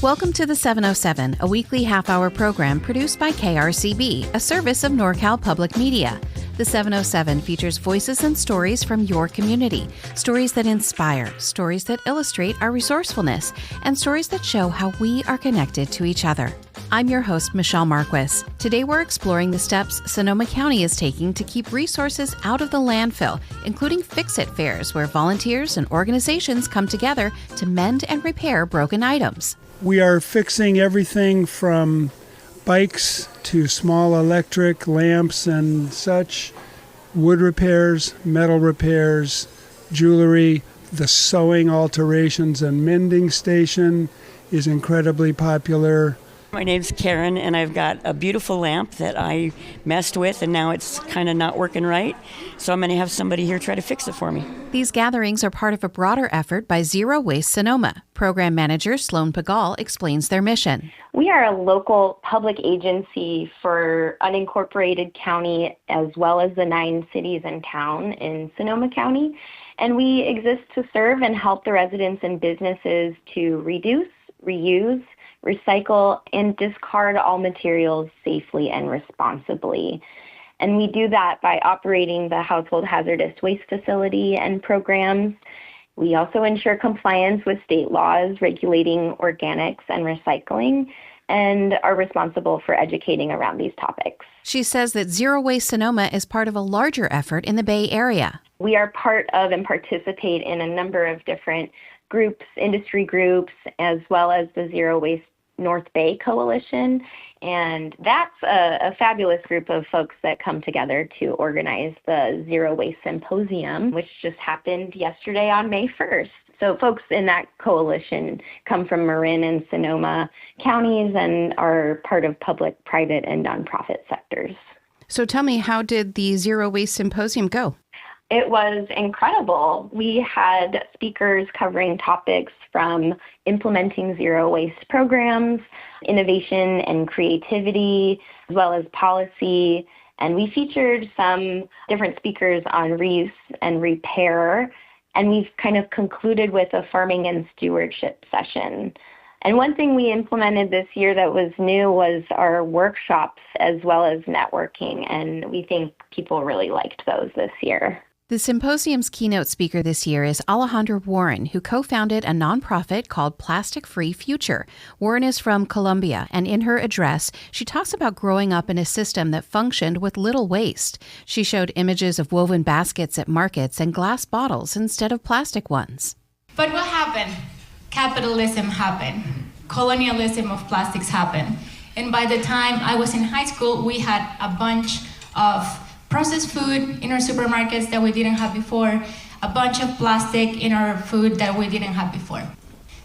Welcome to the 707, a weekly half-hour program produced by KRCB, a service of NorCal Public Media. The 707 features voices and stories from your community, stories that inspire, stories that illustrate our resourcefulness, and stories that show how we are connected to each other. I'm your host, Michelle Marquis. Today we're exploring the steps Sonoma County is taking to keep resources out of the landfill, including Fix-It fairs where volunteers and organizations come together to mend and repair broken items. We are fixing everything from bikes to small electric lamps and such, wood repairs, metal repairs, jewelry. The sewing alterations and mending station is incredibly popular. My name's Karen, and I've got a beautiful lamp that I messed with, and now it's kind of not working right. So I'm going to have somebody here try to fix it for me. These gatherings are part of a broader effort by Zero Waste Sonoma. Program Manager Sloane Pagal explains their mission. We are a local public agency for unincorporated county as well as the 9 cities and town in Sonoma County. And we exist to serve and help the residents and businesses to reduce, reuse, recycle, and discard all materials safely and responsibly. And we do that by operating the household hazardous waste facility and programs. We also ensure compliance with state laws regulating organics and recycling, and are responsible for educating around these topics. She says that Zero Waste Sonoma is part of a larger effort in the Bay Area. We are part of and participate in a number of different groups, industry groups, as well as the Zero Waste North Bay Coalition, and that's a fabulous group of folks that come together to organize the Zero Waste Symposium, which just happened yesterday on May 1st. So folks in that coalition come from Marin and Sonoma counties and are part of public, private, and nonprofit sectors. So tell me, how did the Zero Waste Symposium go? It was incredible. We had speakers covering topics from implementing zero waste programs, innovation and creativity, as well as policy. And we featured some different speakers on reuse and repair. And we've kind of concluded with a farming and stewardship session. And one thing we implemented this year that was new was our workshops as well as networking. And we think people really liked those this year. The symposium's keynote speaker this year is Alejandra Warren, who co-founded a nonprofit called Plastic Free Future. Warren is from Colombia, and in her address, she talks about growing up in a system that functioned with little waste. She showed images of woven baskets at markets and glass bottles instead of plastic ones. But what happened? Capitalism happened. Colonialism of plastics happened. And by the time I was in high school, we had a bunch of processed food in our supermarkets that we didn't have before, a bunch of plastic in our food that we didn't have before.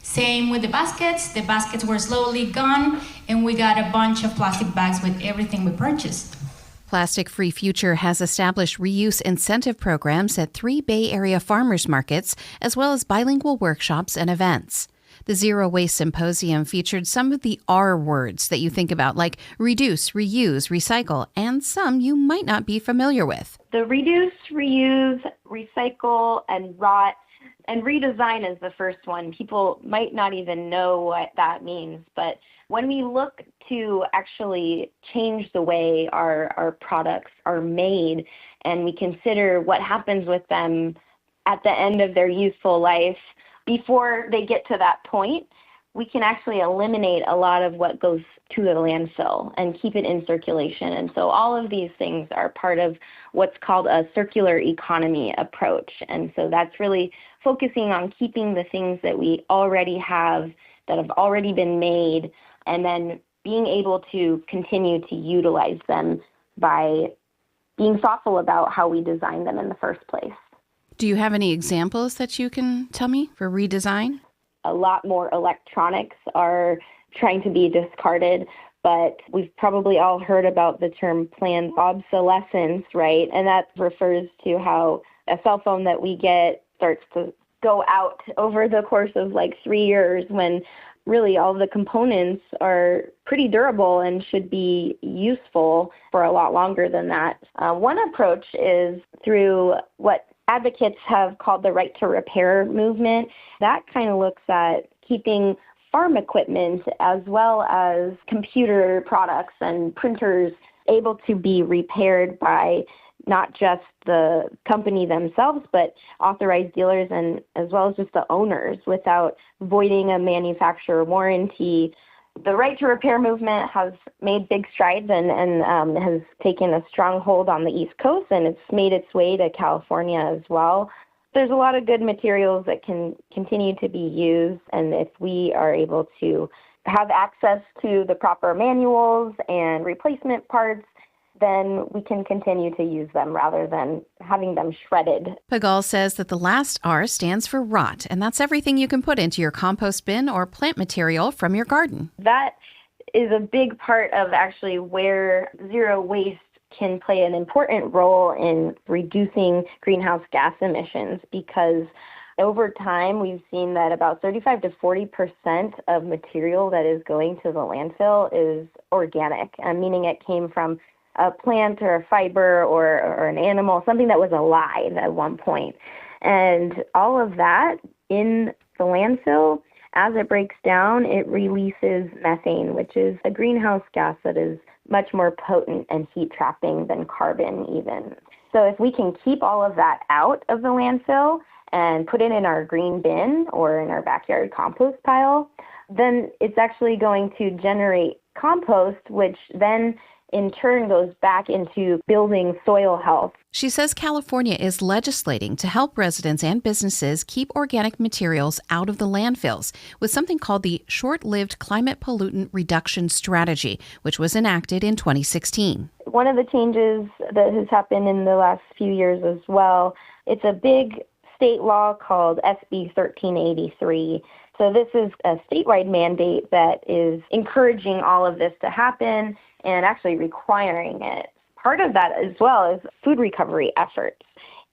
Same with the baskets. The baskets were slowly gone, and we got a bunch of plastic bags with everything we purchased. Plastic Free Future has established reuse incentive programs at 3 Bay Area farmers markets, as well as bilingual workshops and events. The Zero Waste Symposium featured some of the R words that you think about, like reduce, reuse, recycle, and some you might not be familiar with. The reduce, reuse, recycle, and rot, and redesign is the first one. People might not even know what that means, but when we look to actually change the way our products are made, and we consider what happens with them at the end of their useful life, before they get to that point, we can actually eliminate a lot of what goes to the landfill and keep it in circulation. And so all of these things are part of what's called a circular economy approach. And so that's really focusing on keeping the things that we already have, that have already been made, and then being able to continue to utilize them by being thoughtful about how we design them in the first place. Do you have any examples that you can tell me for redesign? A lot more electronics are trying to be discarded, but we've probably all heard about the term planned obsolescence, right? And that refers to how a cell phone that we get starts to go out over the course of like 3 years, when really all the components are pretty durable and should be useful for a lot longer than that. One approach is through what advocates have called the right to repair movement. That kind of looks at keeping farm equipment as well as computer products and printers able to be repaired by not just the company themselves, but authorized dealers and as well as just the owners without voiding a manufacturer warranty. The right to repair movement has made big strides and has taken a strong hold on the East Coast, and it's made its way to California as well. There's a lot of good materials that can continue to be used, and if we are able to have access to the proper manuals and replacement parts, then we can continue to use them rather than having them shredded. Pagal says that the last R stands for rot, and that's everything you can put into your compost bin or plant material from your garden. That is a big part of actually where zero waste can play an important role in reducing greenhouse gas emissions, because over time we've seen that about 35 to 40% of material that is going to the landfill is organic, meaning it came from a plant or a fiber or an animal, something that was alive at one point. And all of that in the landfill, as it breaks down, it releases methane, which is a greenhouse gas that is much more potent and heat trapping than carbon even. So if we can keep all of that out of the landfill and put it in our green bin or in our backyard compost pile, then it's actually going to generate compost, which then in turn goes back into building soil health. She says California is legislating to help residents and businesses keep organic materials out of the landfills with something called the Short-Lived Climate Pollutant Reduction Strategy, which was enacted in 2016. One of the changes that has happened in the last few years as well, it's a big state law called SB 1383. So this is a statewide mandate that is encouraging all of this to happen and actually requiring it. Part of that as well is food recovery efforts.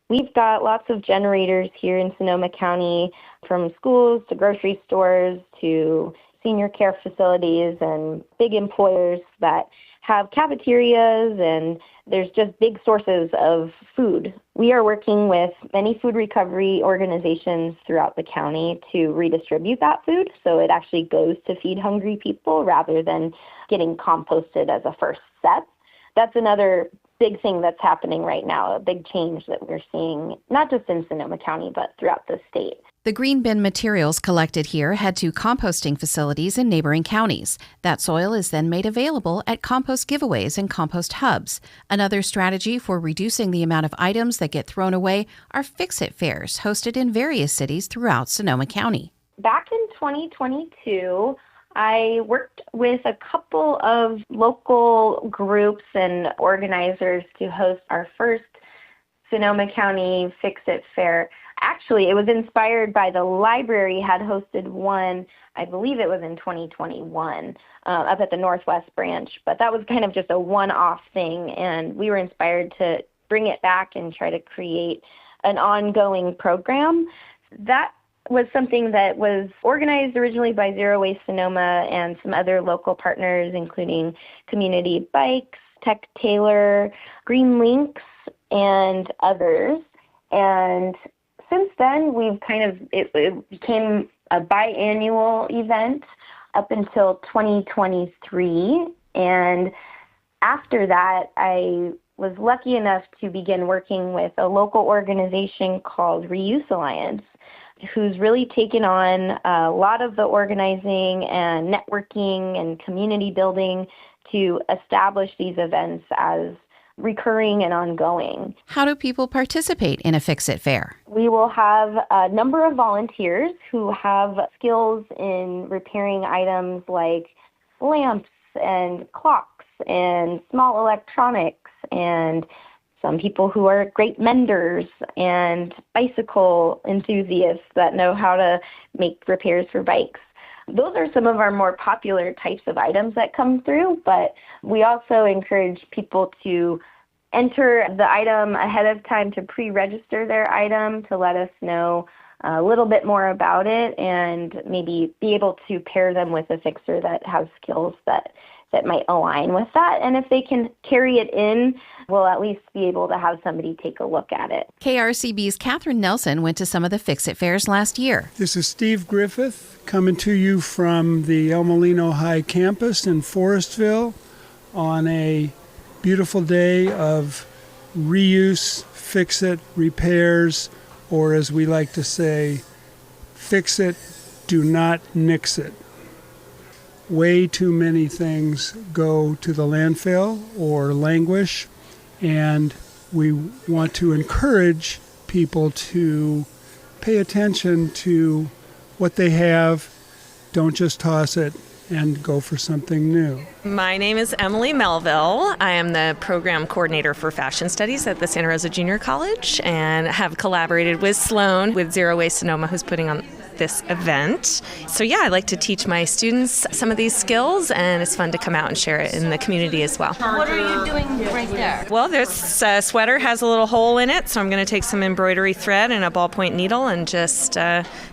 We've got lots of generators here in Sonoma County, from schools to grocery stores to senior care facilities and big employers that have cafeterias, and there's just big sources of food. We are working with many food recovery organizations throughout the county to redistribute that food so it actually goes to feed hungry people rather than getting composted as a first step. That's another big thing that's happening right now, a big change that we're seeing, not just in Sonoma County, but throughout the state. The green bin materials collected here head to composting facilities in neighboring counties. That soil is then made available at compost giveaways and compost hubs. Another strategy for reducing the amount of items that get thrown away are fix-it fairs hosted in various cities throughout Sonoma County. Back in 2022, I worked with a couple of local groups and organizers to host our first Sonoma County Fix-It Fair. Actually, it was inspired by the library had hosted one, I believe it was in 2021, up at the Northwest branch. But that was kind of just a one-off thing, and we were inspired to bring it back and try to create an ongoing program. That was something that was organized originally by Zero Waste Sonoma and some other local partners, including Community Bikes, Tech Taylor, Green Links, and others. And since then, we've it became a biannual event up until 2023. And after that, I was lucky enough to begin working with a local organization called Reuse Alliance, who's really taken on a lot of the organizing and networking and community building to establish these events as recurring and ongoing. How do people participate in a Fix-It Fair? We will have a number of volunteers who have skills in repairing items like lamps and clocks and small electronics, and some people who are great menders and bicycle enthusiasts that know how to make repairs for bikes. Those are some of our more popular types of items that come through, but we also encourage people to enter the item ahead of time, to pre-register their item, to let us know a little bit more about it and maybe be able to pair them with a fixer that has skills that that might align with that. And if they can carry it in, we'll at least be able to have somebody take a look at it. KRCB's Catherine Nelson went to some of the Fix-It fairs last year. This is Steve Griffith coming to you from the El Molino High campus in Forestville on a beautiful day of reuse, fix-it, repairs, or as we like to say, fix it, do not nix it. Way too many things go to the landfill or languish, and we want to encourage people to pay attention to what they have. Don't just toss it and go for something new. My name is Emily Melville. I am the program coordinator for fashion studies at the Santa Rosa Junior College and have collaborated with Sloane with Zero Waste Sonoma, who's putting on this event. So yeah, I like to teach my students some of these skills, and it's fun to come out and share it in the community as well. What are you doing right there? Well, this sweater has a little hole in it, so I'm going to take some embroidery thread and a ballpoint needle and just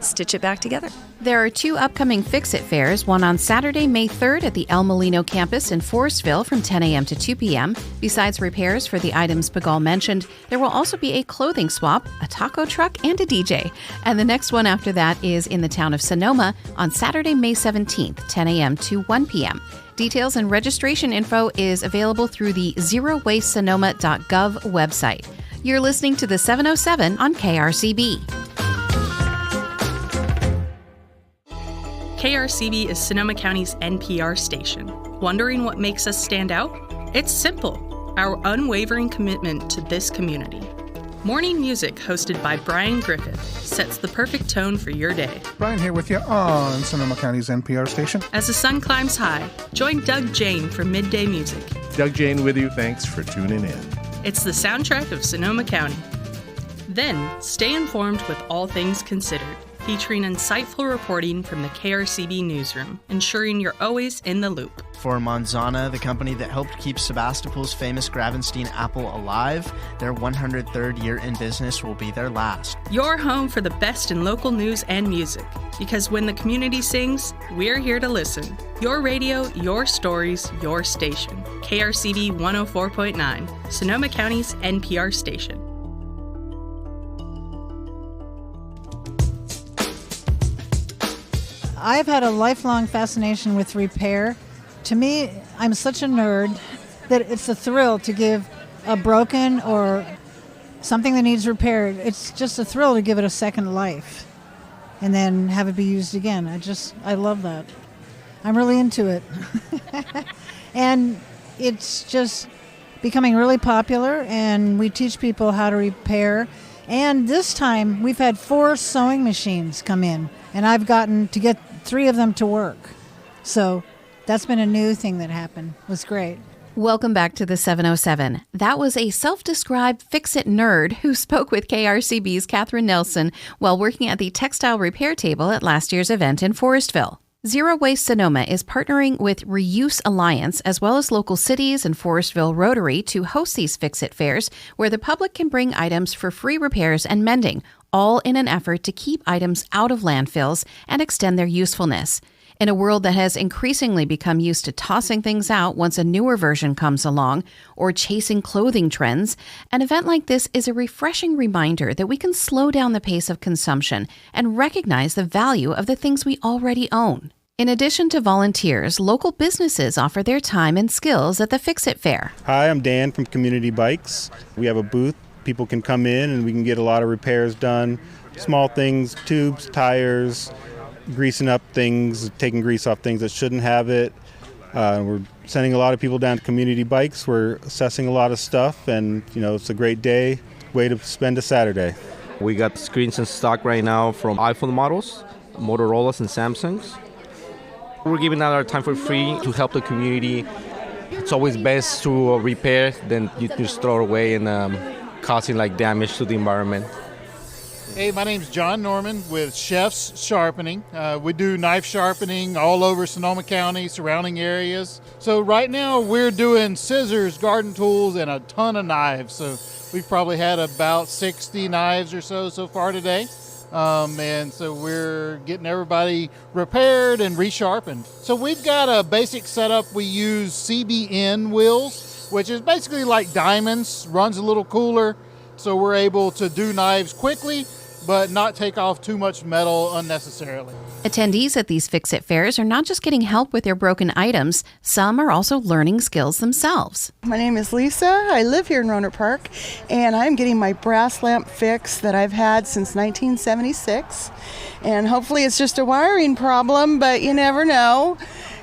stitch it back together. There are 2 upcoming Fix-It fairs, one on Saturday, May 3rd at the El Molino campus in Forestville from 10 a.m. to 2 p.m. Besides repairs for the items Pagal mentioned, there will also be a clothing swap, a taco truck, and a DJ. And the next one after that is in the town of Sonoma on Saturday, May 17th, 10 a.m. to 1 p.m. Details and registration info is available through the zerowastesonoma.gov website. You're listening to the 707 on KRCB. KRCB is Sonoma County's NPR station. Wondering what makes us stand out? It's simple, our unwavering commitment to this community. Morning music, hosted by Brian Griffith, sets the perfect tone for your day. Brian here with you on Sonoma County's NPR station. As the sun climbs high, join Doug Jane for midday music. Doug Jane with you, thanks for tuning in. It's the soundtrack of Sonoma County. Then, stay informed with All Things Considered, featuring insightful reporting from the KRCB newsroom, ensuring you're always in the loop. For Manzana, the company that helped keep Sebastopol's famous Gravenstein apple alive, their 103rd year in business will be their last. Your home for the best in local news and music. Because when the community sings, we're here to listen. Your radio, your stories, your station. KRCB 104.9, Sonoma County's NPR station. I've had a lifelong fascination with repair. To me, I'm such a nerd that it's a thrill to give a broken or something that needs repaired. It's just a thrill to give it a second life and then have it be used again. I love that. I'm really into it. And it's just becoming really popular, and we teach people how to repair. And this time, we've had 4 sewing machines come in, and I've gotten to get 3 of them to work. So that's been a new thing that happened. It was great. Welcome back to the 707. That was a self-described fix-it nerd who spoke with KRCB's Catherine Nelson while working at the textile repair table at last year's event in Forestville. Zero Waste Sonoma is partnering with Reuse Alliance as well as local cities and Forestville Rotary to host these fix-it fairs where the public can bring items for free repairs and mending, all in an effort to keep items out of landfills and extend their usefulness. In a world that has increasingly become used to tossing things out once a newer version comes along or chasing clothing trends, an event like this is a refreshing reminder that we can slow down the pace of consumption and recognize the value of the things we already own. In addition to volunteers, local businesses offer their time and skills at the Fix-It Fair. Hi, I'm Dan from Community Bikes. We have a booth. People can come in and we can get a lot of repairs done. Small things, tubes, tires, greasing up things, taking grease off things that shouldn't have it. We're sending a lot of people down to Community Bikes. We're assessing a lot of stuff, and it's a great day, way to spend a Saturday. We got screens in stock right now from iPhone models, Motorola's and Samsung's. We're giving out our time for free to help the community. It's always best to repair than you just throw it away and causing damage to the environment. Hey, my name's John Norman with Chef's Sharpening. We do knife sharpening all over Sonoma County, surrounding areas. So right now we're doing scissors, garden tools, and a ton of knives. So we've probably had about 60 knives or so far today. And so we're getting everybody repaired and resharpened. So we've got a basic setup. We use CBN wheels, which is basically like diamonds, runs a little cooler. So we're able to do knives quickly, but not take off too much metal unnecessarily. Attendees at these Fix-It fairs are not just getting help with their broken items, some are also learning skills themselves. My name is Lisa. I live here in Rohnert Park, and I'm getting my brass lamp fixed that I've had since 1976. And hopefully it's just a wiring problem, but you never know.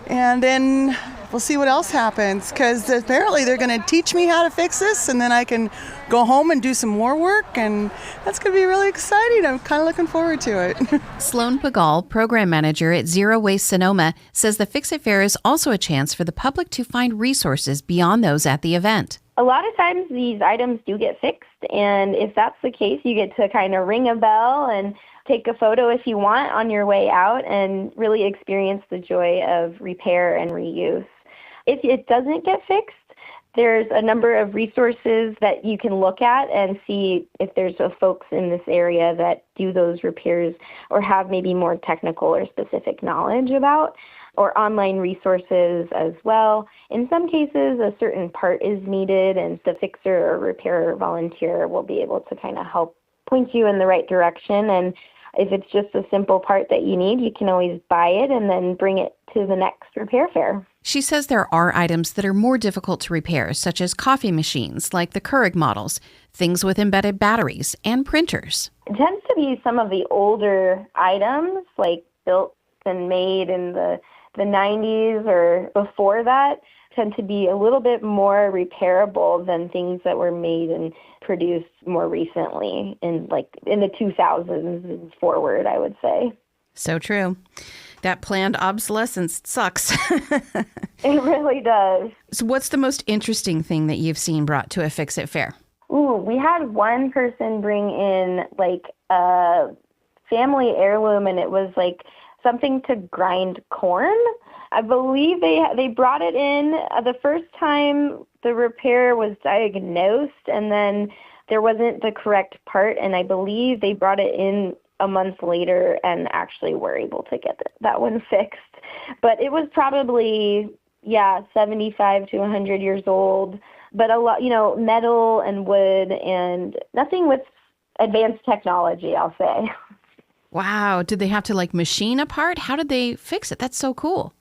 And then we'll see what else happens, because apparently they're going to teach me how to fix this, and then I can go home and do some more work, and that's going to be really exciting. I'm kind of looking forward to it. Sloane Pagal, program manager at Zero Waste Sonoma, says the Fix-It Fair is also a chance for the public to find resources beyond those at the event. A lot of times these items do get fixed, and if that's the case, you get to kind of ring a bell and take a photo if you want on your way out and really experience the joy of repair and reuse. If it doesn't get fixed, there's a number of resources that you can look at and see if there's folks in this area that do those repairs or have maybe more technical or specific knowledge about, or online resources as well. In some cases, a certain part is needed, and the fixer or repairer volunteer will be able to kind of help point you in the right direction. And if it's just a simple part that you need, you can always buy it and then bring it to the next repair fair. She says there are items that are more difficult to repair, such as coffee machines like the Keurig models, things with embedded batteries, and printers. It tends to be some of the older items, like built and made in the 90s or before that, tend to be a little bit more repairable than things that were made and produced more recently in the 2000s and forward, I would say. So true. That planned obsolescence sucks. It really does. So what's the most interesting thing that you've seen brought to a Fix-It fair? Ooh, we had one person bring in a family heirloom, and it was something to grind corn. I believe they brought it in the first time the repair was diagnosed, and then there wasn't the correct part, and I believe they brought it in a month later and actually were able to get that one fixed. But it was probably, 75 to 100 years old, but a lot, metal and wood and nothing with advanced technology, I'll say. Wow. Did they have to machine a part? How did they fix it? That's so cool.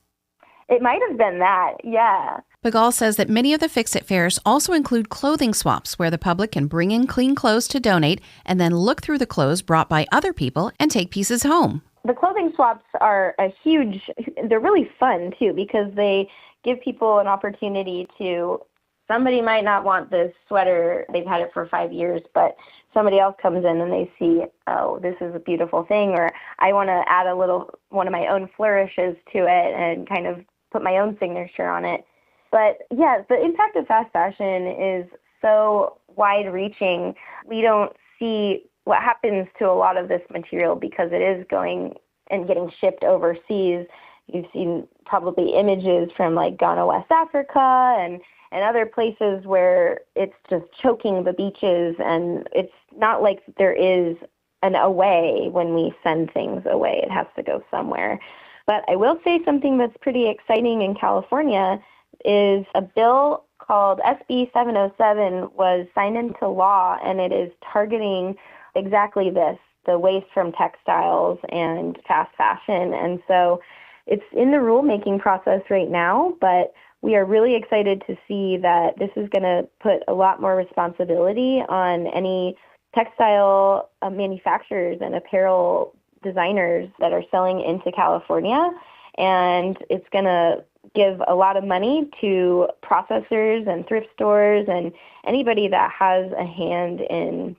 It might have been that, yeah. Pagal says that many of the Fix-It fairs also include clothing swaps where the public can bring in clean clothes to donate and then look through the clothes brought by other people and take pieces home. The clothing swaps are they're really fun too, because they give people an opportunity to, somebody might not want this sweater, they've had it for 5 years, but somebody else comes in and they see, oh, this is a beautiful thing, or I want to add one of my own flourishes to it and kind of put my own signature on it. But yeah, the impact of fast fashion is so wide-reaching. We don't see what happens to a lot of this material because it is going and getting shipped overseas. You've seen probably images from Ghana, West Africa, and other places where it's just choking the beaches, and it's not like there is an away when we send things away. It has to go somewhere. But I will say something that's pretty exciting in California is a bill called SB 707 was signed into law, and it is targeting exactly this, the waste from textiles and fast fashion. And so it's in the rulemaking process right now, but we are really excited to see that this is going to put a lot more responsibility on any textile manufacturers and apparel designers that are selling into California. And it's going to give a lot of money to processors and thrift stores and anybody that has a hand in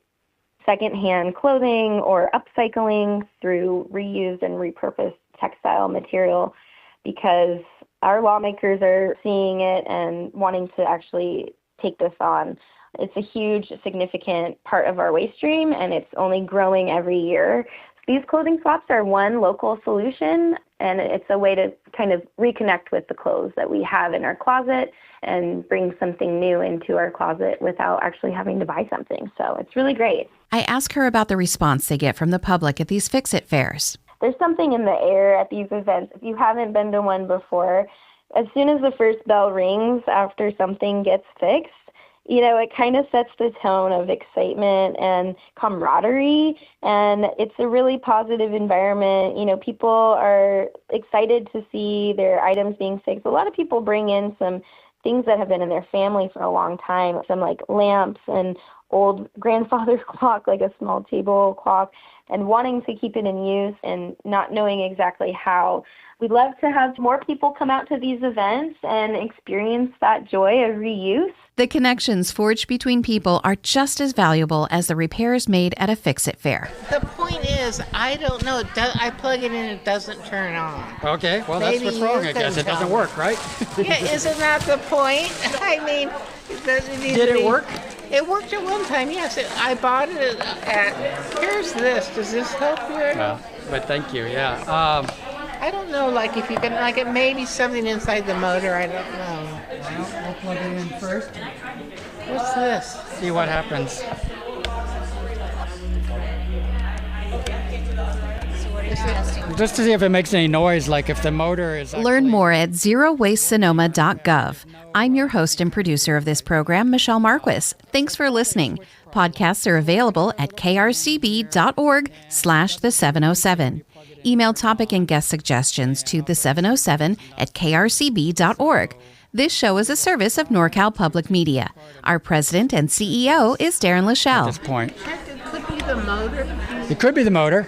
secondhand clothing or upcycling through reused and repurposed textile material, because our lawmakers are seeing it and wanting to actually take this on. It's a huge, significant part of our waste stream, and it's only growing every year. These clothing swaps are one local solution, and it's a way to kind of reconnect with the clothes that we have in our closet and bring something new into our closet without actually having to buy something. So it's really great. I ask her about the response they get from the public at these Fix-It fairs. There's something in the air at these events. If you haven't been to one before, as soon as the first bell rings after something gets fixed, it kind of sets the tone of excitement and camaraderie, and it's a really positive environment. People are excited to see their items being fixed. A lot of people bring in some things that have been in their family for a long time, some like lamps and old grandfather's clock, like a small table clock, and wanting to keep it in use and not knowing exactly how. We'd love to have more people come out to these events and experience that joy of reuse. The connections forged between people are just as valuable as the repairs made at a Fix-It fair. The point is, I don't know. I plug it in, it doesn't turn on. Okay, well, that's what's wrong, I guess. It doesn't work, right? Yeah, isn't that the point? I mean, did it work? It worked at one time, yes. I bought it here's this. Does this help you? But thank you, yeah. I don't know, like if you can, like it may be something inside the motor, I don't know. Well, we'll plug it in first. What's this? See what happens. Just to see if it makes any noise, like if the motor is... Learn more at zerowastesonoma.gov. I'm your host and producer of this program, Michelle Marquis. Thanks for listening. Podcasts are available at krcb.org/the707. Email topic and guest suggestions to the707@krcb.org. This show is a service of NorCal Public Media. Our president and CEO is Darren Lachelle. At this point. It could be the motor. It could be the motor.